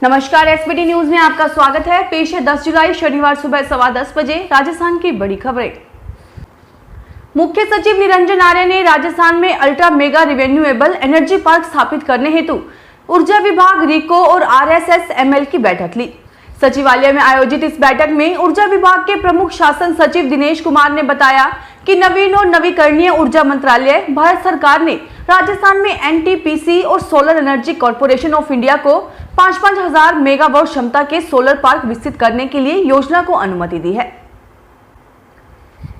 नमस्कार, SBT news में आपका स्वागत है। पेश है 10 जुलाई शनिवार सुबह 10:15 बजे राजस्थान की बड़ी खबरें। मुख्य सचिव निरंजन आर्य ने राजस्थान में ultra mega renewable energy park स्थापित करने हेतु ऊर्जा विभाग, रीको और RSSML की बैठक ली। सचिवालय में आयोजित इस बैठक में ऊर्जा विभाग के प्रमुख शासन सचिव दिनेश कुमार ने बताया कि नवीन और नवीकरणीय ऊर्जा मंत्रालय भारत सरकार ने राजस्थान में NTPC और solar energy corporation of India को 5-5 हजार मेगावाट क्षमता के सोलर पार्क विकसित करने के लिए योजना को अनुमति दी है।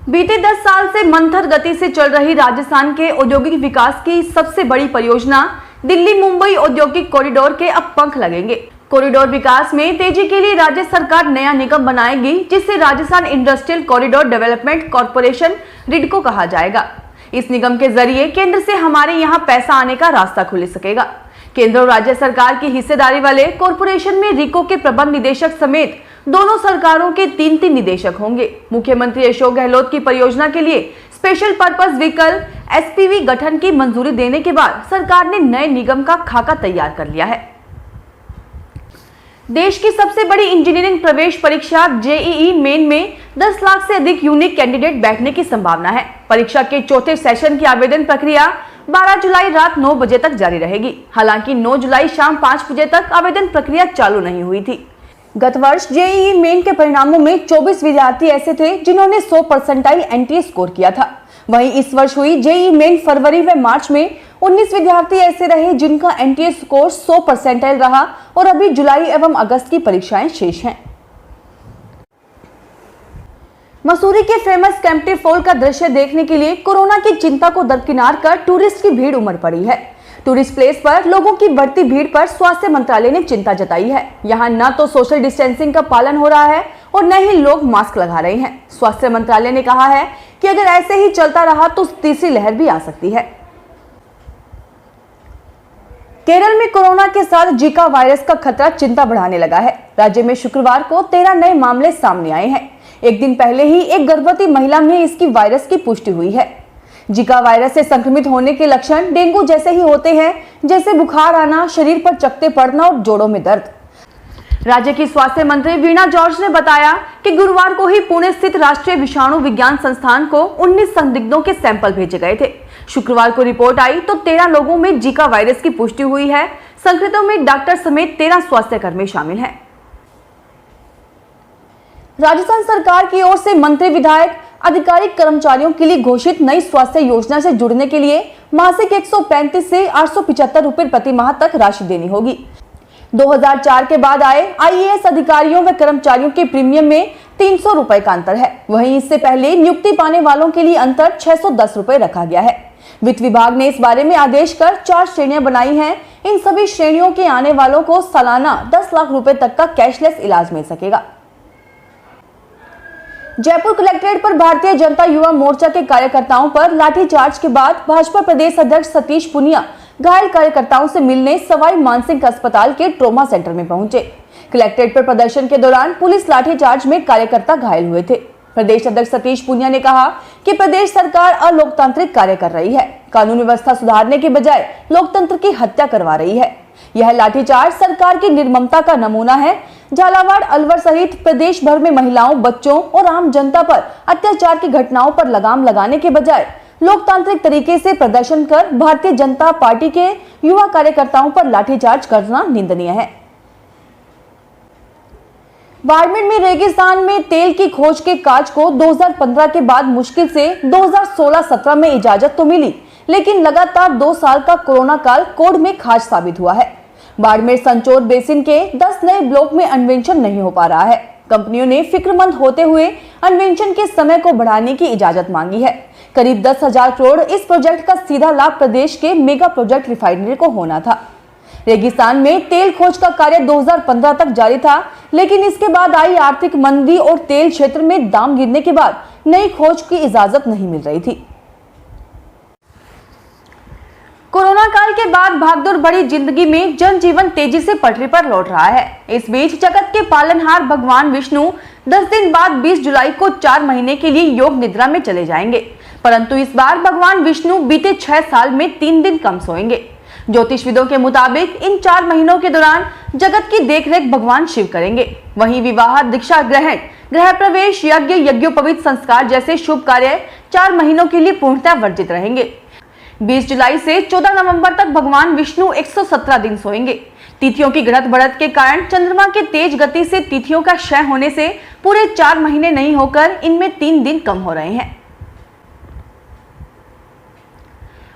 बीते 10 साल से मंथर गति से चल रही राजस्थान के औद्योगिक विकास की सबसे बड़ी परियोजना दिल्ली मुंबई औद्योगिक कॉरिडोर के अब पंख लगेंगे। कॉरिडोर विकास में तेजी के लिए राज्य सरकार नया निगम बनाएगी, जिसे Rajasthan industrial corridor development corporation (रिडको) कहा जाएगा। इस निगम के जरिए केंद्र से हमारे यहाँ पैसा आने का रास्ता खुल सकेगा। केंद्र और राज्य सरकार की हिस्सेदारी वाले कॉर्पोरेशन में रीको के प्रबंध निदेशक समेत दोनों सरकारों के 3 निदेशक होंगे। मुख्यमंत्री अशोक गहलोत की परियोजना के लिए स्पेशल पर्पस व्हीकल SPV गठन की मंजूरी देने के बाद सरकार ने नए निगम का खाका तैयार कर लिया है। देश की सबसे बड़ी इंजीनियरिंग प्रवेश परीक्षा JEE मेन में 10 लाख से अधिक यूनिक कैंडिडेट बैठने की संभावना है। परीक्षा के चौथे सेशन की आवेदन प्रक्रिया 12 जुलाई रात 9 बजे तक जारी रहेगी। हालांकि 9 जुलाई शाम 5 बजे तक आवेदन प्रक्रिया चालू नहीं हुई थी। गत वर्ष JEE मेन के परिणामों में 24 विद्यार्थी ऐसे थे जिन्होंने 100 परसेंटाइल NTA स्कोर किया था। वहीं इस वर्ष हुई JEE मेन फरवरी व मार्च में 19 विद्यार्थी ऐसे रहे जिनका NTA स्कोर 100 परसेंटाइल रहा और अभी जुलाई एवं अगस्त की परीक्षाएं शेष हैं। मसूरी के फेमस केम्प्टी फॉल का दृश्य देखने के लिए कोरोना की चिंता को दरकिनार कर टूरिस्ट की भीड़ उमड़ पड़ी है। टूरिस्ट प्लेस पर लोगों की बढ़ती भीड़ पर स्वास्थ्य मंत्रालय ने चिंता जताई है। यहाँ न तो सोशल डिस्टेंसिंग का पालन हो रहा है और न ही लोग मास्क लगा रहे हैं। स्वास्थ्य मंत्रालय ने कहा है कि अगर ऐसे ही चलता रहा तो तीसरी लहर भी आ सकती है। केरल में कोरोना के साथ जीका वायरस का खतरा चिंता बढ़ाने लगा है। राज्य में शुक्रवार को 13 नए मामले सामने आए हैं। एक दिन पहले ही एक गर्भवती महिला में इसकी वायरस की पुष्टि हुई है। जीका वायरस से संक्रमित होने के लक्षण डेंगू जैसे ही होते हैं, जैसे बुखार आना, शरीर पर चकत्ते पड़ना और जोड़ों में दर्द। राज्य की स्वास्थ्य मंत्री वीणा जॉर्ज ने बताया कि गुरुवार को ही पुणे स्थित राष्ट्रीय विषाणु विज्ञान संस्थान को 19 संदिग्धों के सैंपल भेजे गए थे। शुक्रवार को रिपोर्ट आई तो 13 लोगों में जीका वायरस की पुष्टि हुई है। संक्रमितों में डॉक्टर समेत 13 स्वास्थ्य कर्मी शामिल हैं। राजस्थान सरकार की ओर से मंत्री, विधायक, आधिकारिक कर्मचारियों के लिए घोषित नई स्वास्थ्य योजना से जुड़ने के लिए मासिक 135 से 875 रुपए प्रति माह तक राशि देनी होगी। 2004 के बाद आए IAS अधिकारियों व कर्मचारियों के प्रीमियम में 300 रुपए का अंतर है। वहीं इससे पहले नियुक्ति पाने वालों के लिए अंतर 610 रुपए रखा गया है। वित्त विभाग ने इस बारे में आदेश कर 4 श्रेणियां बनाई हैं। इन सभी श्रेणियों के आने वालों को सालाना 10 लाख रुपए तक का कैशलेस इलाज मिल सकेगा। जयपुर कलेक्ट्रेट पर भारतीय जनता युवा मोर्चा के कार्यकर्ताओं पर लाठीचार्ज के बाद भाजपा प्रदेश अध्यक्ष सतीश पुनिया घायल कार्यकर्ताओं से मिलने सवाई मानसिंह अस्पताल के ट्रॉमा सेंटर में पहुंचे। कलेक्ट्रेट पर प्रदर्शन के दौरान पुलिस लाठीचार्ज में कार्यकर्ता घायल हुए थे। प्रदेश अध्यक्ष सतीश पुनिया ने कहा कि प्रदेश सरकार अलोकतांत्रिक कार्य कर रही है, कानून व्यवस्था सुधारने के बजाय लोकतंत्र की हत्या करवा रही है। यह लाठीचार्ज सरकार की निर्ममता का नमूना है। झालावाड़, अलवर सहित प्रदेश भर में महिलाओं, बच्चों और आम जनता पर अत्याचार की घटनाओं पर लगाम लगाने के बजाय लोकतांत्रिक तरीके से प्रदर्शन कर भारतीय जनता पार्टी के युवा कार्यकर्ताओं पर लाठीचार्ज करना निंदनीय है। बाड़मेर में रेगिस्तान में तेल की खोज के काज को 2015 के बाद मुश्किल से 2016-17 में इजाजत तो मिली, लेकिन लगातार 2 साल का कोरोना काल कोढ़ में खाज साबित हुआ है। बाड़मेर संचोर बेसिन के 10 नए ब्लॉक में अन्वेषण नहीं हो पा रहा है। कंपनियों ने फिक्रमंद होते हुए अन्वेषण के समय को बढ़ाने की इजाजत मांगी है। करीब 10,000 करोड़ इस प्रोजेक्ट का सीधा लाभ प्रदेश के मेगा प्रोजेक्ट रिफाइनरी को होना था। रेगिस्तान में तेल खोज का कार्य 2015 तक जारी था, लेकिन इसके बाद आई आर्थिक मंदी और तेल क्षेत्र में दाम गिरने के बाद नई खोज की इजाजत नहीं मिल रही थी। कोरोना काल के बाद भागदौड़ भरी जिंदगी में जनजीवन तेजी से पटरी पर लौट रहा है। इस बीच जगत के पालनहार भगवान विष्णु 10 दिन बाद 20 जुलाई को 4 महीने के लिए योग निद्रा में चले जाएंगे, परंतु इस बार भगवान विष्णु बीते 6 साल में 3 दिन कम सोएंगे। ज्योतिषविदों के मुताबिक इन 4 महीनों के दौरान जगत की देखरेख भगवान शिव करेंगे। वहीं विवाह, दीक्षा ग्रहण, गृह प्रवेश, यज्ञ, यज्ञोपवीत संस्कार जैसे शुभ कार्य 4 महीनों के लिए पूर्णतः वर्जित रहेंगे। 20 जुलाई से 14 नवंबर तक भगवान विष्णु 117 दिन सोएंगे। तिथियों की घटत बढ़त के कारण चंद्रमा के तेज गति से तिथियों का क्षय होने से पूरे 4 महीने नहीं होकर इनमें 3 दिन कम हो रहे हैं।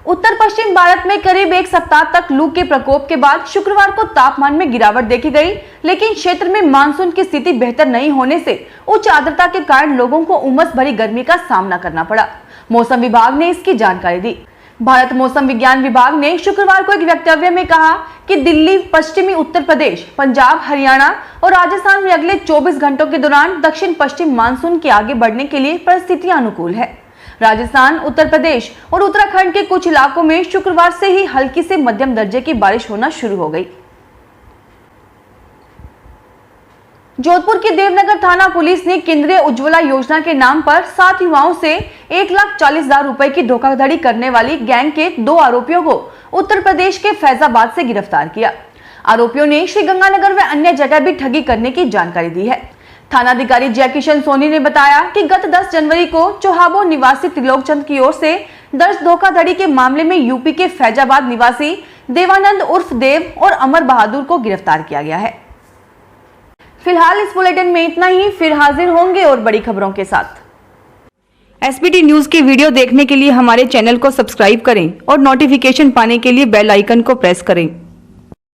उत्तर पश्चिम भारत में करीब 1 सप्ताह तक लू के प्रकोप के बाद शुक्रवार को तापमान में गिरावट देखी गई, लेकिन क्षेत्र में मानसून की स्थिति बेहतर नहीं होने से उच्च आर्द्रता के कारण लोगों को उमस भरी गर्मी का सामना करना पड़ा। मौसम विभाग ने इसकी जानकारी दी। भारत मौसम विज्ञान विभाग ने शुक्रवार को एक वक्तव्य में कहा कि दिल्ली, पश्चिमी उत्तर प्रदेश, पंजाब, हरियाणा और राजस्थान में अगले 24 घंटों के दौरान दक्षिण पश्चिम मानसून के आगे बढ़ने के लिए परिस्थितियां अनुकूल है। राजस्थान, उत्तर प्रदेश और उत्तराखंड के कुछ इलाकों में शुक्रवार से ही हल्की से मध्यम दर्जे की बारिश होना शुरू हो गई। जोधपुर की देवनगर थाना पुलिस ने केंद्रीय उज्ज्वला योजना के नाम पर 7 युवाओं से 1,40,000 रुपए की धोखाधड़ी करने वाली गैंग के 2 आरोपियों को उत्तर प्रदेश के फैजाबाद से गिरफ्तार किया। आरोपियों ने श्रीगंगानगर व अन्य जगह भी ठगी करने की जानकारी दी है। थानाधिकारी जयकिशन सोनी ने बताया कि गत 10 जनवरी को चौहाबो निवासी त्रिलोकचंद की ओर से दर्ज धोखाधड़ी के मामले में यूपी के फैजाबाद निवासी देवानंद उर्फ देव और अमर बहादुर को गिरफ्तार किया गया है। फिलहाल इस बुलेटिन में इतना ही, फिर हाजिर होंगे और बड़ी खबरों के साथ। एसबीटी न्यूज के वीडियो देखने के लिए हमारे चैनल को सब्सक्राइब करें और नोटिफिकेशन पाने के लिए बेल आइकन को प्रेस करें।